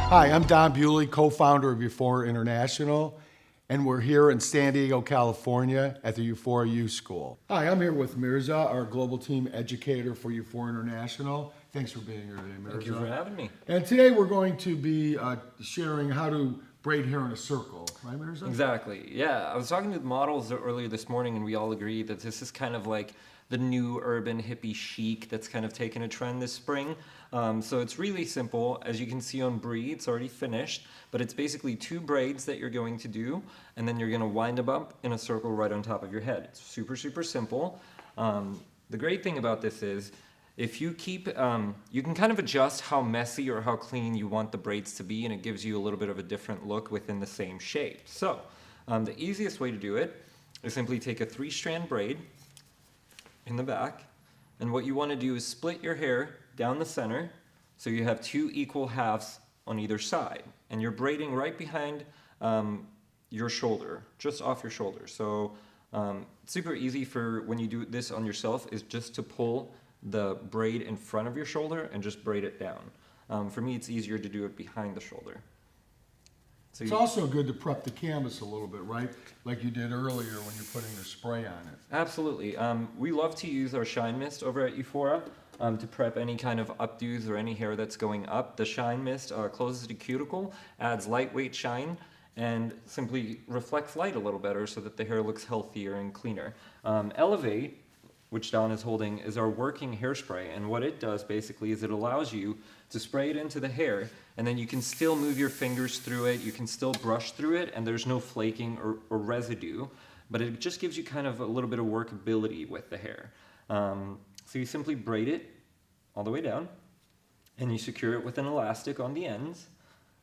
Hi, I'm Don Bewley, co-founder of Euphoria International, and we're here in San Diego, California at the Euphoria Youth School. Hi, I'm here with Mirza, our global team educator for Euphoria International. Thanks for being here today, Mirza. Thank you for having me. And today we're going to be sharing how to braid hair in a circle, right, Mirza? Exactly. Yeah, I was talking to the models earlier this morning, and we all agree that this is kind of like the new urban hippie chic that's kind of taken a trend this spring. So it's really simple. As you can see on Braid, it's already finished, but it's basically 2 braids that you're going to do, and then you're going to wind them up in a circle right on top of your head. It's super, super simple. The great thing about this is if you keep, you can kind of adjust how messy or how clean you want the braids to be, and it gives you a little bit of a different look within the same shape. So the easiest way to do it is simply take a 3-strand braid in the back, and what you want to do is split your hair down the center so you have 2 equal halves on either side, and you're braiding right behind your shoulder, just off your shoulder. So super easy for when you do this on yourself is just to pull the braid in front of your shoulder and just braid it down. For me, it's easier to do it behind the shoulder. So It's also good to prep the canvas a little bit, right? Like you did earlier when you're putting the spray on it. Absolutely. We love to use our Shine Mist over at Euphoria to prep any kind of updos or any hair that's going up. The Shine Mist closes the cuticle, adds lightweight shine, and simply reflects light a little better so that the hair looks healthier and cleaner. Elevate, which Don is holding, is our working hairspray, and what it does basically is it allows you to spray it into the hair, and then you can still move your fingers through it, you can still brush through it, and there's no flaking or residue, but it just gives you kind of a little bit of workability with the hair. So you simply braid it all the way down, and you secure it with an elastic on the ends.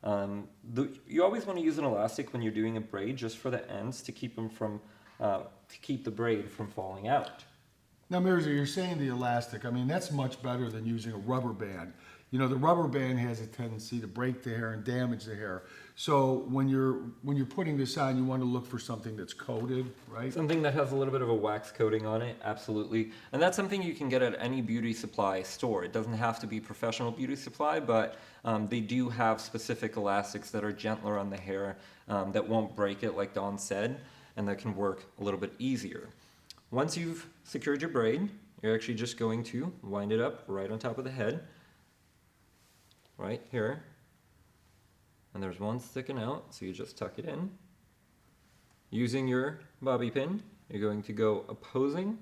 You always want to use an elastic when you're doing a braid, just for the ends, to keep them from, to keep the braid from falling out. Now, Mirza, you're saying the elastic. I mean, that's much better than using a rubber band. You know, the rubber band has a tendency to break the hair and damage the hair. So when you're putting this on, you want to look for something that's coated, right? Something that has a little bit of a wax coating on it, absolutely. And that's something you can get at any beauty supply store. It doesn't have to be professional beauty supply, but they do have specific elastics that are gentler on the hair, that won't break it, like Don said, and that can work a little bit easier. Once you've secured your braid, you're actually just going to wind it up right on top of the head, right here. And there's one sticking out, so you just tuck it in. Using your bobby pin, you're going to go opposing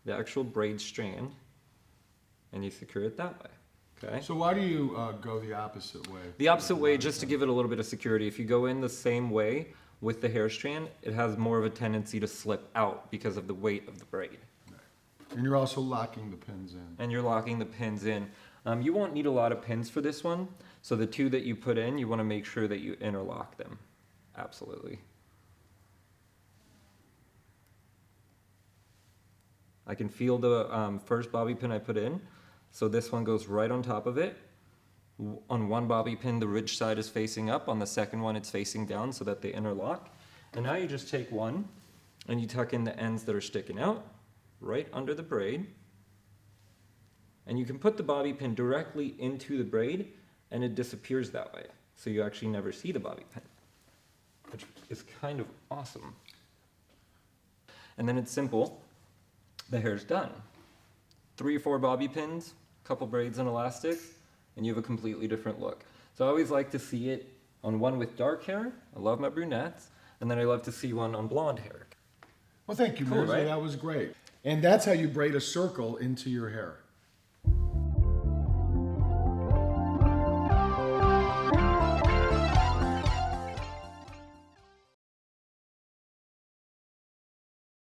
the actual braid strand, and you secure it that way. Okay. So why do you go the opposite way? The opposite way, just to give it a little bit of security. If you go in the same way with the hair strand, it has more of a tendency to slip out because of the weight of the braid. And you're also locking the pins in. And you're locking the pins in. You won't need a lot of pins for this one, so the 2 that you put in, you want to make sure that you interlock them. Absolutely. I can feel the first bobby pin I put in, so this one goes right on top of it. On one bobby pin, the ridge side is facing up. On the second one, it's facing down so that they interlock. And now you just take one and you tuck in the ends that are sticking out right under the braid. And you can put the bobby pin directly into the braid and it disappears that way. So you actually never see the bobby pin, which is kind of awesome. And then it's simple. The hair's done. 3 or 4 bobby pins, a couple braids and elastic, and you have a completely different look. So I always like to see it on one with dark hair. I love my brunettes. And then I love to see one on blonde hair. Well, thank you, Cool, Mirza. right? That was great. And that's how you braid a circle into your hair.